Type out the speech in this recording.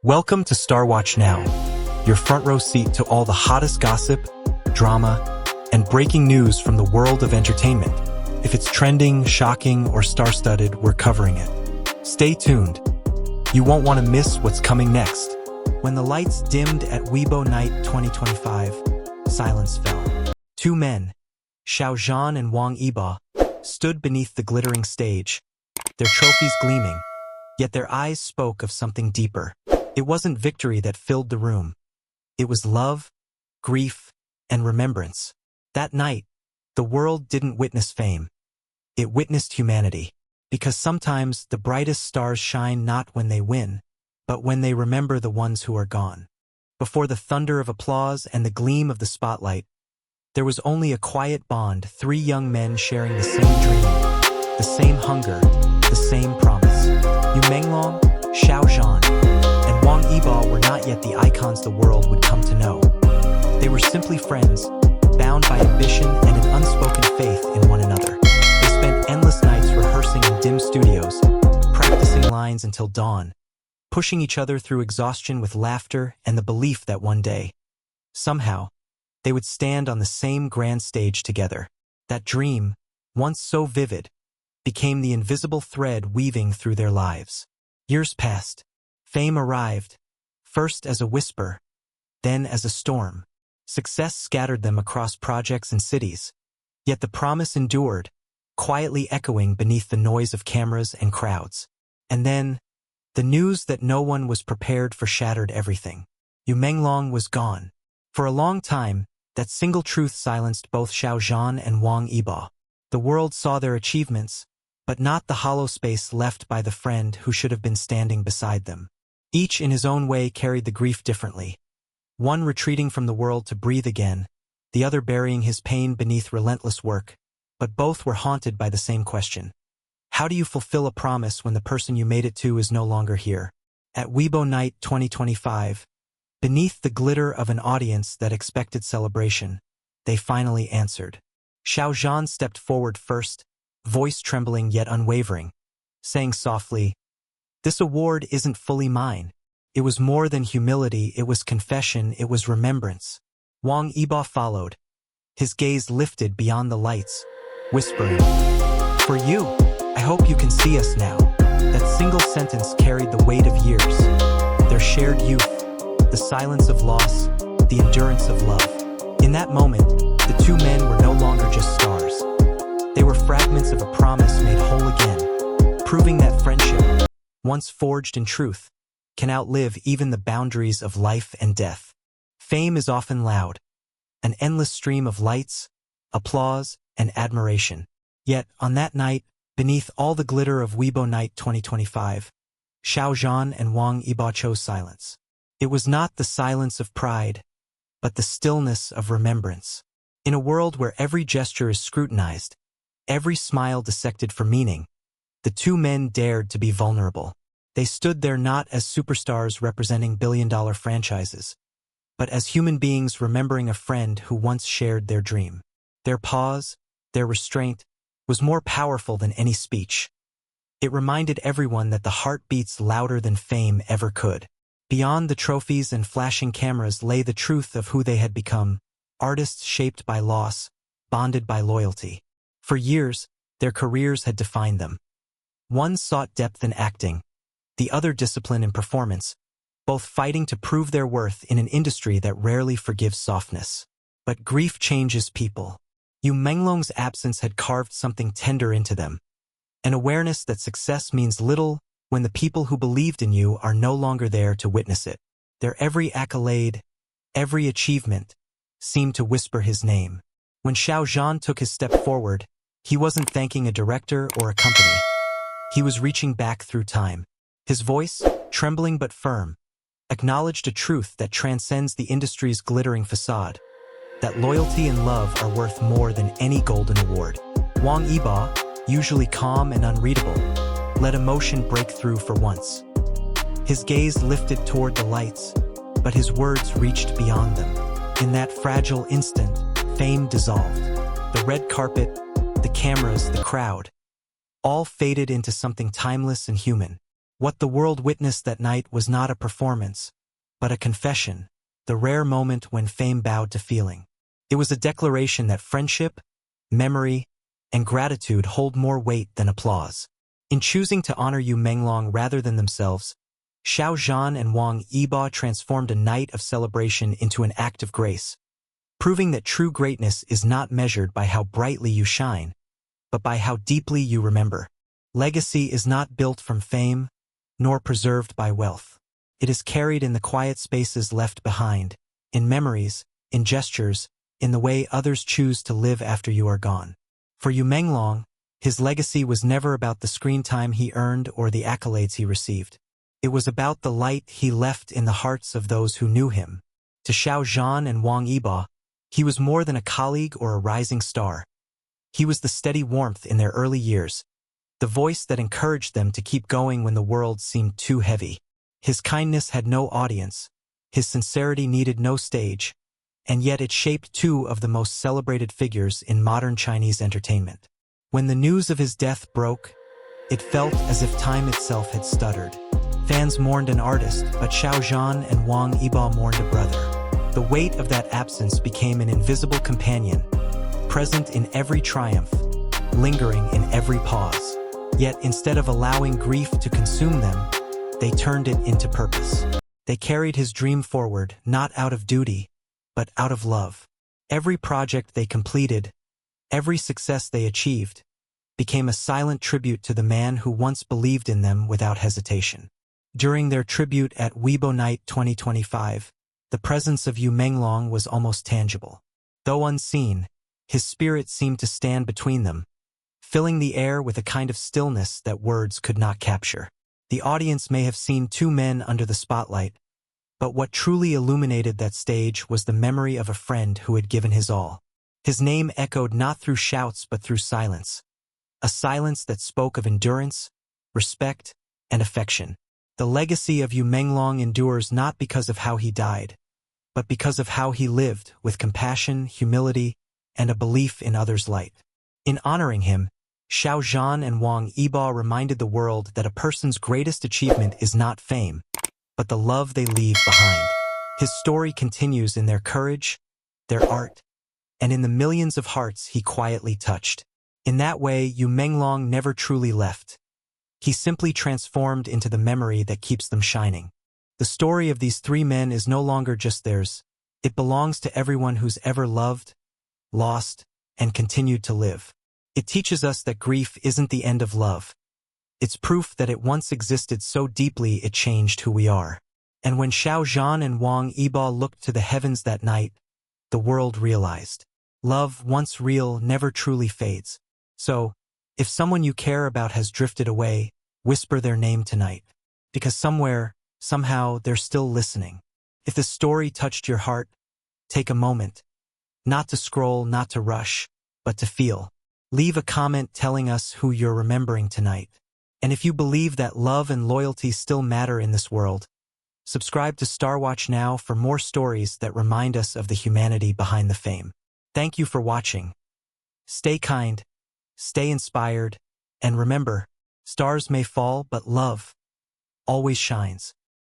Welcome to Starwatch Now, your front row seat to all the hottest gossip, drama, and breaking news from the world of entertainment. If it's trending, shocking, or star-studded, we're covering it. Stay tuned. You won't want to miss what's coming next. When the lights dimmed at Weibo Night 2025, silence fell. Two men, Xiao Zhan and Wang Yibo, stood beneath the glittering stage, their trophies gleaming, yet their eyes spoke of something deeper. It wasn't victory that filled the room. It was love, grief, and remembrance. That night, the world didn't witness fame. It witnessed humanity. Because sometimes the brightest stars shine not when they win, but when they remember the ones who are gone. Before the thunder of applause and the gleam of the spotlight, there was only a quiet bond, three young men sharing the same dream, the same hunger, the same promise. Menglong, Xiao Zhan, and Wang Yibo were not yet the icons the world would come to know. They were simply friends, bound by ambition and an unspoken faith in one another. They spent endless nights rehearsing in dim studios, practicing lines until dawn, pushing each other through exhaustion with laughter and the belief that one day, somehow, they would stand on the same grand stage together. That dream, once so vivid, became the invisible thread weaving through their lives. Years passed. Fame arrived, first as a whisper, then as a storm. Success scattered them across projects and cities, yet the promise endured, quietly echoing beneath the noise of cameras and crowds. And then, the news that no one was prepared for shattered everything. Menglong was gone. For a long time, that single truth silenced both Xiao Zhan and Wang Yibo. The world saw their achievements, but not the hollow space left by the friend who should have been standing beside them. Each in his own way carried the grief differently. One retreating from the world to breathe again, the other burying his pain beneath relentless work, but both were haunted by the same question. How do you fulfill a promise when the person you made it to is no longer here? At Weibo Night 2025, beneath the glitter of an audience that expected celebration, they finally answered. Xiao Zhan stepped forward first, voice trembling yet unwavering, saying softly, "This award isn't fully mine. It was more than humility, it was confession, it was remembrance." Wang Yibo followed, his gaze lifted beyond the lights, whispering, "For you, I hope you can see us now." That single sentence carried the weight of years, their shared youth, the silence of loss, the endurance of love. In that moment, the two men were no longer just stars. They were fragments of a promise made whole again, proving that friendship, once forged in truth, can outlive even the boundaries of life and death. Fame is often loud, an endless stream of lights, applause, and admiration. Yet, on that night, beneath all the glitter of Weibo Night 2025, Xiao Zhan and Wang Yibo chose silence. It was not the silence of pride, but the stillness of remembrance. In a world where every gesture is scrutinized, every smile dissected for meaning, the two men dared to be vulnerable. They stood there not as superstars representing billion-dollar franchises, but as human beings remembering a friend who once shared their dream. Their pause, their restraint, was more powerful than any speech. It reminded everyone that the heart beats louder than fame ever could. Beyond the trophies and flashing cameras lay the truth of who they had become, artists shaped by loss, bonded by loyalty. For years, their careers had defined them. One sought depth in acting, the other discipline in performance, both fighting to prove their worth in an industry that rarely forgives softness. But grief changes people. Menglong's absence had carved something tender into them, an awareness that success means little when the people who believed in you are no longer there to witness it. Their every accolade, every achievement, seemed to whisper his name. When Xiao Zhan took his step forward, he wasn't thanking a director or a company. He was reaching back through time. His voice, trembling but firm, acknowledged a truth that transcends the industry's glittering facade, that loyalty and love are worth more than any golden award. Wang Yibo, usually calm and unreadable, let emotion break through for once. His gaze lifted toward the lights, but his words reached beyond them. In that fragile instant, fame dissolved. The red carpet, the cameras, the crowd, all faded into something timeless and human. What the world witnessed that night was not a performance, but a confession, the rare moment when fame bowed to feeling. It was a declaration that friendship, memory, and gratitude hold more weight than applause. In choosing to honor you Menglong rather than themselves, Xiao Zhan and Wang Yibo transformed a night of celebration into an act of grace, proving that true greatness is not measured by how brightly you shine, but by how deeply you remember. Legacy is not built from fame, nor preserved by wealth. It is carried in the quiet spaces left behind, in memories, in gestures, in the way others choose to live after you are gone. For Yu Menglong, his legacy was never about the screen time he earned or the accolades he received. It was about the light he left in the hearts of those who knew him. To Xiao Zhan and Wang Yibo, he was more than a colleague or a rising star. He was the steady warmth in their early years, the voice that encouraged them to keep going when the world seemed too heavy. His kindness had no audience, his sincerity needed no stage, and yet it shaped two of the most celebrated figures in modern Chinese entertainment. When the news of his death broke, it felt as if time itself had stuttered. Fans mourned an artist, but Xiao Zhan and Wang Yibo mourned a brother. The weight of that absence became an invisible companion, present in every triumph, lingering in every pause. Yet instead of allowing grief to consume them, they turned it into purpose. They carried his dream forward, not out of duty, but out of love. Every project they completed, every success they achieved, became a silent tribute to the man who once believed in them without hesitation. During their tribute at Weibo Night 2025, the presence of Yu Menglong was almost tangible. Though unseen, his spirit seemed to stand between them, filling the air with a kind of stillness that words could not capture. The audience may have seen two men under the spotlight, but what truly illuminated that stage was the memory of a friend who had given his all. His name echoed not through shouts but through silence, a silence that spoke of endurance, respect, and affection. The legacy of Yu Menglong endures not because of how he died, but because of how he lived, with compassion, humility, and a belief in others' light. In honoring him, Xiao Zhan and Wang Yibo reminded the world that a person's greatest achievement is not fame, but the love they leave behind. His story continues in their courage, their art, and in the millions of hearts he quietly touched. In that way, Yu Menglong never truly left. He simply transformed into the memory that keeps them shining. The story of these three men is no longer just theirs. It belongs to everyone who's ever loved, lost, and continued to live. It teaches us that grief isn't the end of love. It's proof that it once existed so deeply it changed who we are. And when Xiao Zhan and Wang Yibo looked to the heavens that night, the world realized. Love, once real, never truly fades. So, if someone you care about has drifted away, whisper their name tonight. Because somewhere, somehow, they're still listening. If the story touched your heart, take a moment. Not to scroll, not to rush, but to feel. Leave a comment telling us who you're remembering tonight. And if you believe that love and loyalty still matter in this world, subscribe to Starwatch now for more stories that remind us of the humanity behind the fame. Thank you for watching. Stay kind, stay inspired, and remember, stars may fall, but love always shines.